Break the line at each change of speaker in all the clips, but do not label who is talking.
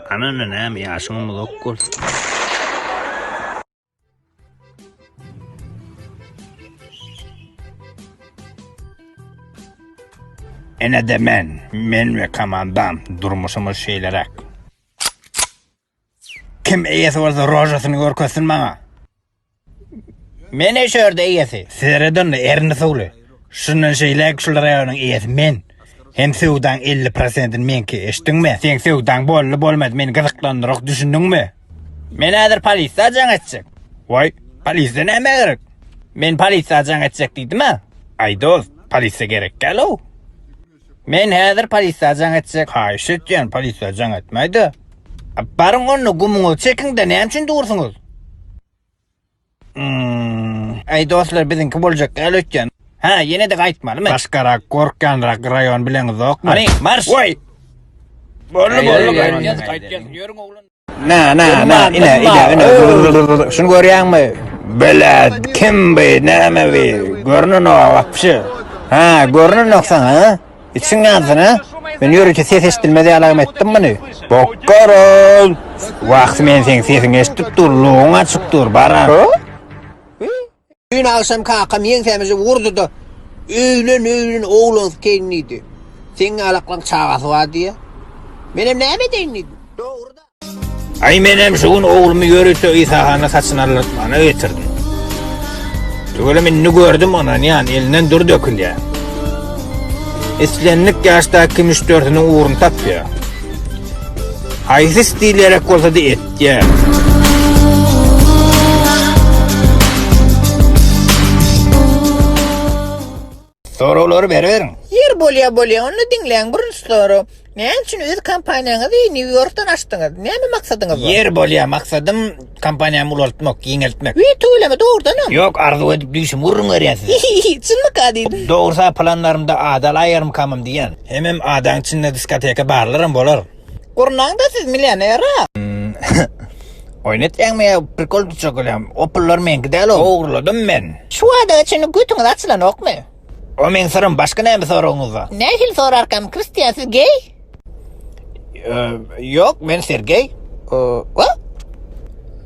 Ananı näme ýaşyňymy dokkur. Ene de men ve komandam durmuşumuz şeylerek. Kim eýesi bolsa rojasyny görkezsin maňa. Men eşerde eýesi. Sereden erini söwle. Şundan şeyler şular aýanyň eýesi men. Hem sewdan 50%'ini menki eşdiňmi? Sen sewdan bolmady meni gyzyklandyrak düşündiňmi? Men häzir polisiýa ajan etjek. Vay, polisiýa näme gerek? Men polisiýa ajan etjek diýdimi? Aýdoz, polisiýa gerek gelo. Men häzir polisiýa ajan etjek. Haýyş etýän polisiýa ajan etmeýdi. Barın onu gumuňy çekiňde näme üçin dursunuz? Aýdozlar biziňki boljak gelo etýän. Ha, yine de gaýtmalymy? Başgarak, korkanrak rayon bilen zokmy? Ani, marş! Oy! Bollu, gaýtýan, ýörüň oglun. Ine. Şunu görýärmi? Belät, kim bu, näme bu? Görnün o wagtşy. Ha, görnün oksan, ha? İçiň ýansyn, ha? Men ýörüçe ses eşdilmedi ýalagym etdim mini. Bokkarol! Wagt men seň sesiňi eşdip dur, luğuň açyk dur, barar.
Dün akşam kakam yengemizi vurdu da öğlen oğlun kendiydi. Senin alaklan çağası vardı ya. Benim neyme denliydi? Doğru da.
Ay menem şugun oğlumu yörütü İsa'hana saçını alıtmana getirdim. Tügöle menni gördüm ona yani elinden dur dökül ya. Eslenlik yaşta kim 3-4'ünün uğrunu tap ya. Haysi isteylerek olsa da et ya. Soruları verin.
Yer bolya onu dinleyen burun soru. Ne için öz kampanyanızı New York'tan açtınız? Ne mi maksadınız var?
Yer bolya maksadım kampanyamı ulaştırmak, yeňeltmek.
Öyle doğrudan mı?
Yok arzu edip düşüm vurun arayasın.
Çınlık kadıydı.
Doğrusa planlarımda adal ayarım kamım diyen. Hemem adan içinde diskoteka barlarım bolar.
Kurnan da siz milyoner ha?
Oynat yanmaya prikol tutacak olayım. O pullar menki değil o. Oğurladım men.
Şu adı için götünüz açılan ok mu?
O men sorun başka ne mi sorunuz var?
Ne hil sorarkam Christian siz gay?
Yok ben Sergey.
What?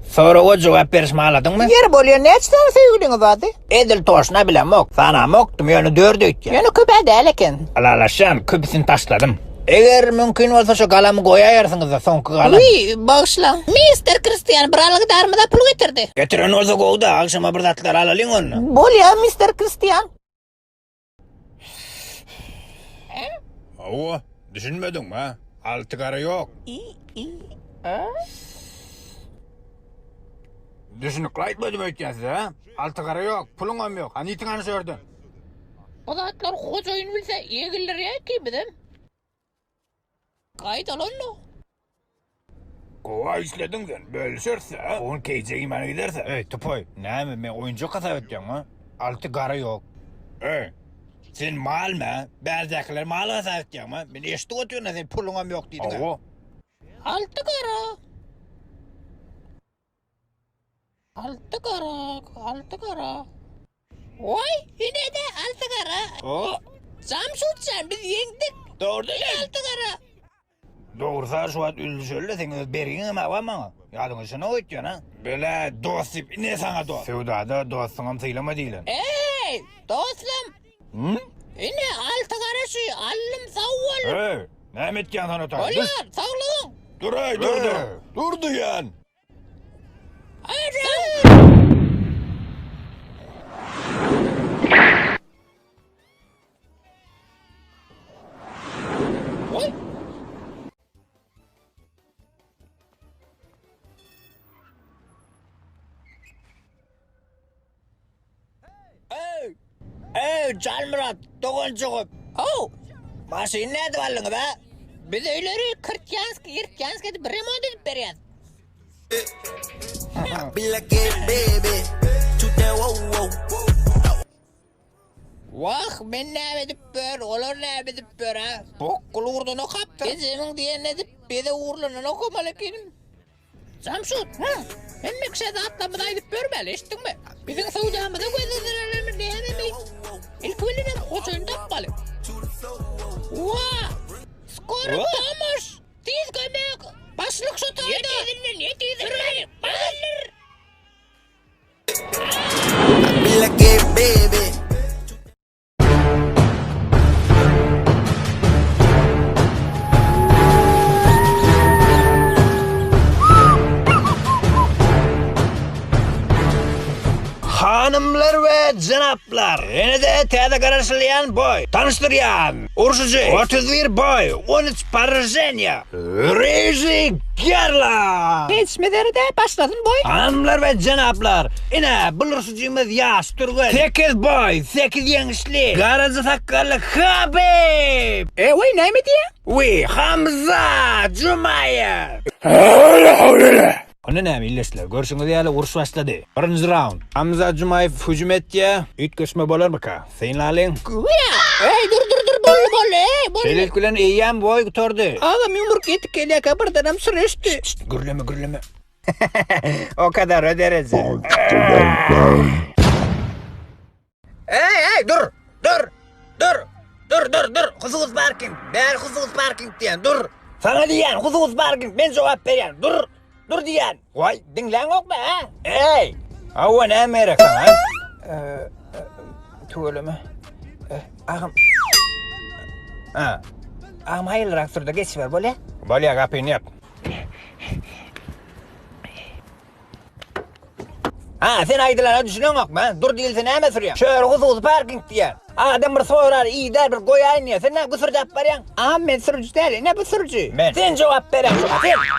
Sonra o cevap verişme aladın mı?
Yer bolya ne açtığını sevgiliniz vardı?
Edil toşuna bile mok. Sana moktum yönü dördü ya.
Yani köpeğe değil eken.
Alalaşan küpüsünü taşladım. Eğer mümkün olsa şu kalamı koyayarsınız da son kalam.
Uy bağışla. Mr. Christian buralık darmada pul getirdi.
Getirin olsa kovdu akşama bir tatlar alalım onu.
Bolya Mr. Christian.
Oo, düşünmedin mi ha? Altı kara yok. Düşünüp kayıtmadım ötkensiz ha? Altı kara yok, pulun yok. Hani itin anı sördün?
O da atlar koç oyun bilse iyi gelir ya ki bizim. Kayıt alın mı?
Kova işledin sen, böyle sörse ha? Onun keyce imanı giderse. Ey tupoy, ne mi? Ben oyuncu kasap edeceğim ha? Altı kara yok. Sen mal mı? Bezdekiler mal kasap edeceğim ha? Ben eşit otuyorsun sen pulun yok dedin ha?
Altı kara. Altı kara. Vay yine de altı kara. Samsut sen biz yendik.
Doğru değil.
Altı kara.
Doğrusa şu an ülü söyle sen bergin ama var mı? Yadın işine ötüyorsun ha? Böyle dost tip ne sana dost? Sevdada dostum sayılama değilim.
Hey dostum. Yine altı kara şu allım savval.
Ne metken sana tabi?
Oluyor sağlığın.
Dur dur duyan.
Hayır. Oy. Hey, Calmurat, doğun çıkıp. Maşin ne duvarlığını be? Biz öyleri Kırtyansk edip remont edip veriyoruz.
Be like it, baby. Shoot that wow.
Vah ben ne edip bör, olur ne edip bör ha. Bokkul uğrunu kaptı. Gezemin diyen edip bir de uğrunu okumalı benim. Samsut, ben mekşede atlamada edip börmeli, içtin mi? Bizim Suudamıza gözlerimi diyenemeyiz. İlk ölünem koçuyunu tapmalı. Vah! Skoru Thomas! Tiz gömek! Başlık
janaplar. Ene de täze garaşlayan boy. Tanıştıryan. Urşucu 31 boy. 13 Parjenya. Rezi Gerla.
Geçmeleri de başladın boy.
Hanımlar ve janaplar. Ene bulursucumuz yaş turgun. 8 boy. 8 yenişli. Garajı takkalı Habib.
Oy ne mi diye?
Uy Hamza Cumaya. Onu ne millesler? Görüşünüz değerli uruş başladı. Birinci round. Hamza Cumayev hücum etti ya. İlk köşme bolar mı ka? Senin alın.
Dur boy.
Şelit gülen eyyem boy tutardı.
Ağam yumruk yetik eliye kabırdanam süreçti.
Gürleme. O kadar öderiz. Hey dur. Huzur parking. Ben huzur parking diyen dur. Sana diyen huzur parking. Ben cevap veriyen. Dur diyen. Vay dinlen yok mu ha? Hey. Hava ne Amerika ha? Tuğlu mu? Ağam. Ağam hayırlı raktörde geç ver böyle. Böyle kapıyı yap. Sen aydılara düşünüyorsun yok mu? Dur değilse ne mi sürüyorsun? Şöyle huzur parking diyen. Adam bir sorar iyi der bir koyayım ya. Sen ne bu sürü cevap veriyorsun?
Ağam ben sürücü değil. Ne bu sürücü?
Sen cevap veriyorsun.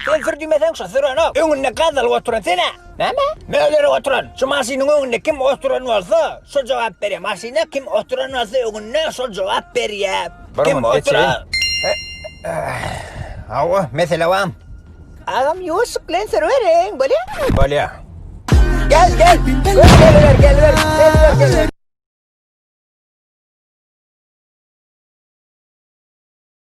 Sen sürücüymesen şu sürüyorsun o. Önünde kazal oturan sana.
Ne mi?
Mevleri oturan. Şu masinin önünde kim oturan varsa şu cevap veriyor. Masine kim oturan varsa önünde şu cevap veriyor. Kim oturan? Hava mesela var.
Ağam yusuk lan sürüverin böyle.
Böyle.
Gel. Gel ver.